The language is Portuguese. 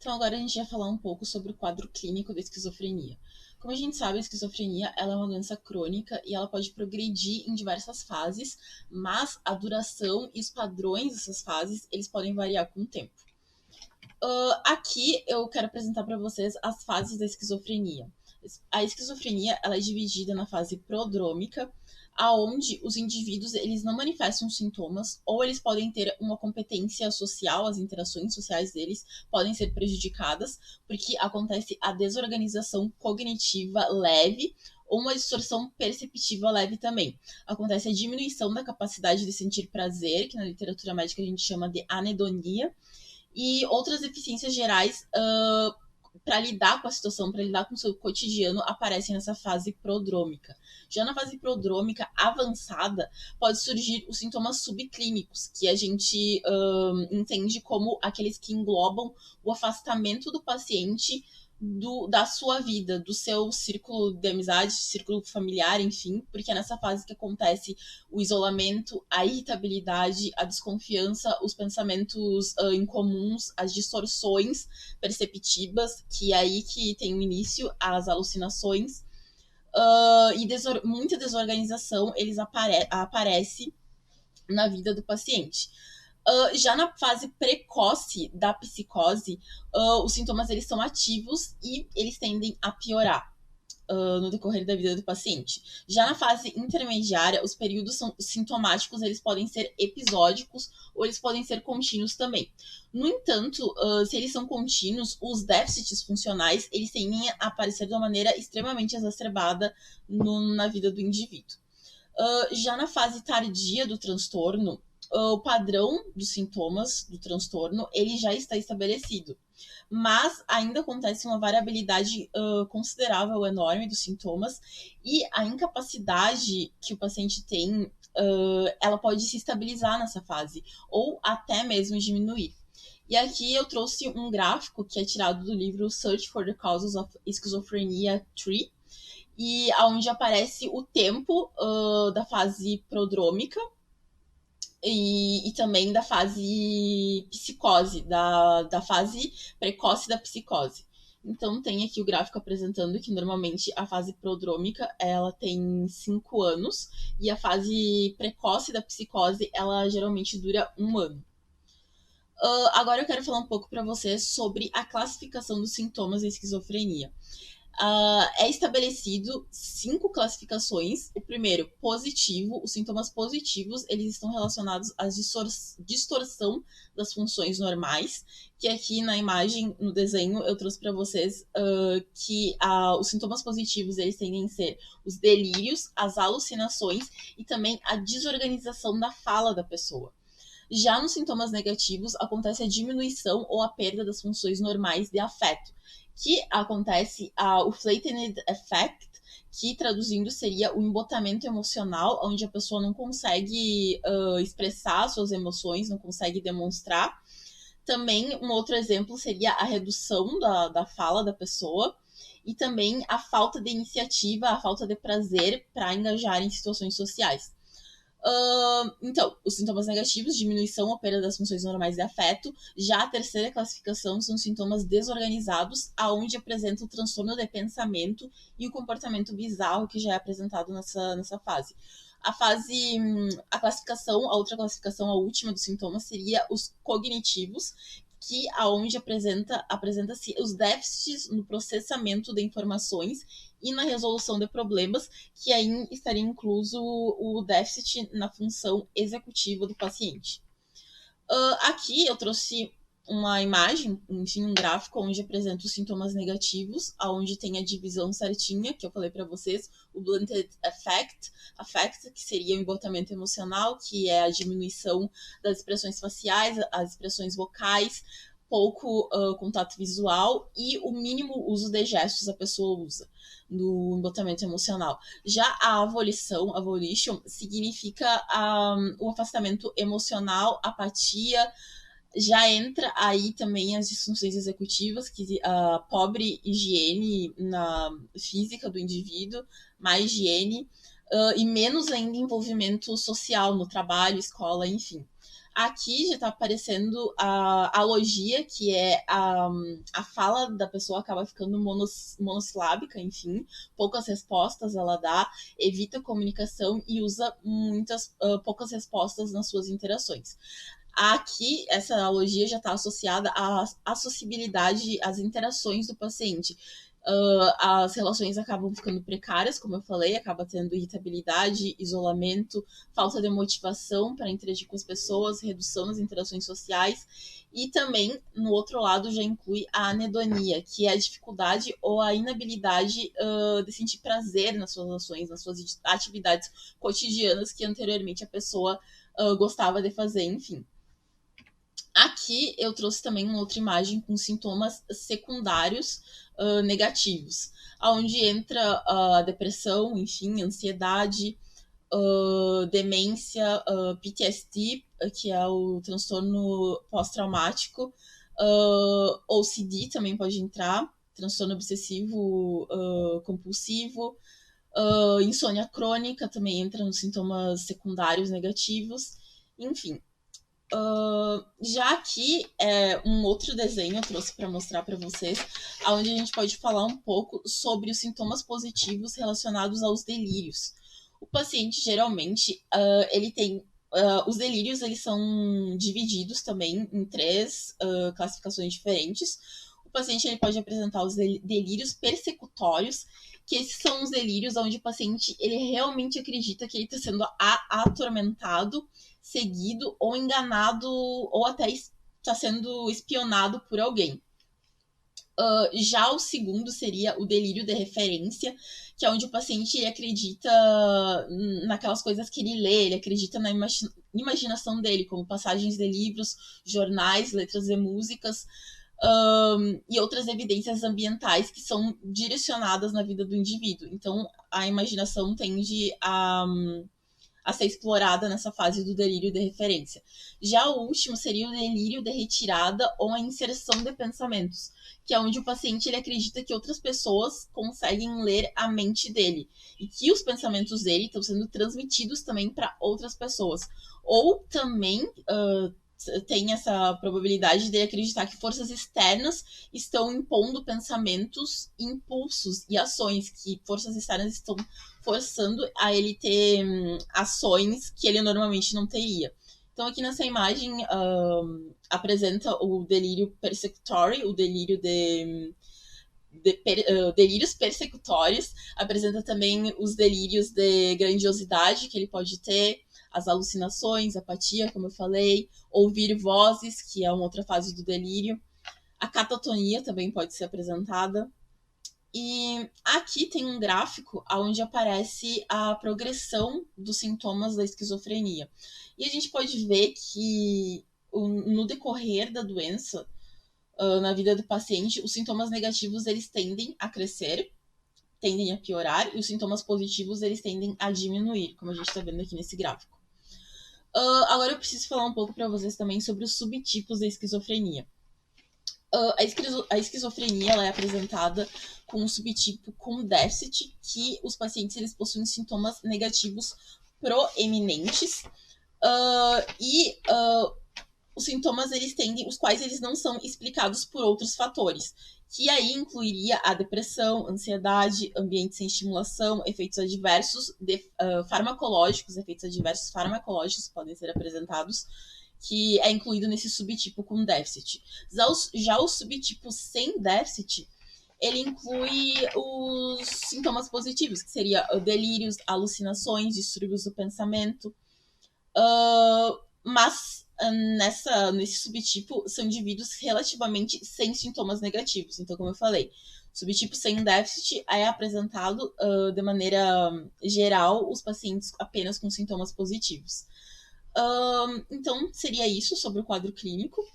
Então agora a gente vai falar um pouco sobre o quadro clínico da esquizofrenia. Como a gente sabe, a esquizofrenia ela é uma doença crônica e ela pode progredir em diversas fases, mas a duração e os padrões dessas fases eles podem variar com o tempo. Aqui eu quero apresentar para vocês as fases da esquizofrenia. A esquizofrenia ela é dividida na fase prodrômica, aonde os indivíduos eles não manifestam sintomas ou eles podem ter uma competência social, as interações sociais deles podem ser prejudicadas porque acontece a desorganização cognitiva leve ou uma distorção perceptiva leve também. Acontece a diminuição da capacidade de sentir prazer, que na literatura médica a gente chama de anedonia, e outras deficiências gerais para lidar com a situação, para lidar com o seu cotidiano, aparecem nessa fase prodrômica. Já na fase prodrômica avançada, pode surgir os sintomas subclínicos, que a gente entende como aqueles que englobam o afastamento do paciente da sua vida, do seu círculo de amizade, círculo familiar, enfim, porque é nessa fase que acontece o isolamento, a irritabilidade, a desconfiança, os pensamentos incomuns, as distorções perceptivas, que é aí que tem o início, as alucinações, e muita desorganização eles aparece na vida do paciente. Já na fase precoce da psicose, os sintomas eles são ativos e eles tendem a piorar no decorrer da vida do paciente. Já na fase intermediária, os períodos sintomáticos eles podem ser episódicos ou eles podem ser contínuos também. No entanto, se eles são contínuos, os déficits funcionais eles tendem a aparecer de uma maneira extremamente exacerbada na vida do indivíduo. Já na fase tardia do transtorno, o padrão dos sintomas do transtorno ele já está estabelecido, mas ainda acontece uma variabilidade considerável, enorme dos sintomas, e a incapacidade que o paciente tem, ela pode se estabilizar nessa fase, ou até mesmo diminuir. E aqui eu trouxe um gráfico que é tirado do livro Search for the Causes of Schizophrenia 3, e onde aparece o tempo da fase prodrômica e também da fase psicose, da fase precoce da psicose. Então tem aqui o gráfico apresentando que normalmente a fase prodrômica ela tem 5 anos e a fase precoce da psicose ela geralmente dura 1 ano. Agora eu quero falar um pouco para vocês sobre a classificação dos sintomas da esquizofrenia. É estabelecido 5 classificações. O primeiro, positivo. Os sintomas positivos, eles estão relacionados à distorção das funções normais, que aqui na imagem, no desenho, eu trouxe para vocês que os sintomas positivos, eles tendem a ser os delírios, as alucinações e também a desorganização da fala da pessoa. Já nos sintomas negativos, acontece a diminuição ou a perda das funções normais de afeto, que acontece o flattened effect, que traduzindo seria o embotamento emocional, onde a pessoa não consegue expressar suas emoções, não consegue demonstrar. Também um outro exemplo seria a redução da fala da pessoa e também a falta de iniciativa, a falta de prazer para engajar em situações sociais. Então, os sintomas negativos, diminuição ou perda das funções normais de afeto. Já a terceira classificação são sintomas desorganizados, aonde apresenta o transtorno de pensamento e o comportamento bizarro, que já é apresentado nessa fase. A classificação, a outra classificação, a última dos sintomas, seria os cognitivos, que aonde apresenta-se os déficits no processamento de informações e na resolução de problemas, que aí estaria incluso o déficit na função executiva do paciente. Aqui eu trouxe uma imagem, enfim, um gráfico onde apresenta os sintomas negativos, onde tem a divisão certinha, que eu falei para vocês, o blunted affect, que seria o embotamento emocional, que é a diminuição das expressões faciais, as expressões vocais, pouco contato visual e o mínimo uso de gestos a pessoa usa no embotamento emocional. Já a volition, significa o afastamento emocional, apatia. Já entra aí também as disfunções executivas, que a pobre higiene na física do indivíduo, má higiene, e menos ainda envolvimento social no trabalho, escola, enfim. Aqui já está aparecendo a alogia, que é a fala da pessoa acaba ficando monossilábica, enfim, poucas respostas ela dá, evita comunicação e usa poucas respostas nas suas interações. Aqui, essa analogia já está associada à acessibilidade às interações do paciente. As relações acabam ficando precárias, como eu falei, acaba tendo irritabilidade, isolamento, falta de motivação para interagir com as pessoas, redução nas interações sociais. E também, no outro lado, já inclui a anedonia, que é a dificuldade ou a inabilidade de sentir prazer nas suas ações, nas suas atividades cotidianas que anteriormente a pessoa gostava de fazer, enfim. Aqui eu trouxe também uma outra imagem com sintomas secundários negativos, onde entra a depressão, enfim, ansiedade, demência, PTSD, que é o transtorno pós-traumático, OCD também pode entrar, transtorno obsessivo compulsivo, insônia crônica também entra nos sintomas secundários negativos, enfim. Já aqui é um outro desenho eu trouxe para mostrar para vocês, onde a gente pode falar um pouco sobre os sintomas positivos relacionados aos delírios. O paciente geralmente ele tem os delírios, eles são divididos também em três classificações diferentes. O paciente ele pode apresentar os delírios persecutórios, que esses são os delírios onde o paciente ele realmente acredita que ele está sendo atormentado, seguido ou enganado, ou até está sendo espionado por alguém. Já o segundo seria o delírio de referência, que é onde o paciente ele acredita naquelas coisas que ele lê, ele acredita na imaginação dele, como passagens de livros, jornais, letras de músicas, e outras evidências ambientais que são direcionadas na vida do indivíduo. Então, a imaginação tende a ser explorada nessa fase do delírio de referência. Já o último seria o delírio de retirada ou a inserção de pensamentos, que é onde o paciente ele acredita que outras pessoas conseguem ler a mente dele e que os pensamentos dele estão sendo transmitidos também para outras pessoas. Ou também tem essa probabilidade de acreditar que forças externas estão impondo pensamentos, impulsos e ações, que forças externas estão forçando a ele ter ações que ele normalmente não teria. Então, aqui nessa imagem apresenta o delírio persecutório, o delírio delírios persecutórios, apresenta também os delírios de grandiosidade que ele pode ter, as alucinações, apatia, como eu falei, ouvir vozes, que é uma outra fase do delírio. A catatonia também pode ser apresentada. E aqui tem um gráfico onde aparece a progressão dos sintomas da esquizofrenia. E a gente pode ver que no decorrer da doença, na vida do paciente, os sintomas negativos eles tendem a crescer, tendem a piorar, e os sintomas positivos eles tendem a diminuir, como a gente está vendo aqui nesse gráfico. Agora eu preciso falar um pouco para vocês também sobre os subtipos da esquizofrenia. A esquizofrenia ela é apresentada com um subtipo com déficit, que os pacientes eles possuem sintomas negativos proeminentes os sintomas eles tendem, os quais eles não são explicados por outros fatores, que aí incluiria a depressão, ansiedade, ambiente sem estimulação, efeitos adversos farmacológicos, efeitos adversos farmacológicos podem ser apresentados, que é incluído nesse subtipo com déficit. Já o subtipo sem déficit, ele inclui os sintomas positivos, que seria delírios, alucinações, distúrbios do pensamento, mas nesse subtipo são indivíduos relativamente sem sintomas negativos. Então, como eu falei, subtipo sem déficit é apresentado de maneira geral os pacientes apenas com sintomas positivos. Então, seria isso sobre o quadro clínico.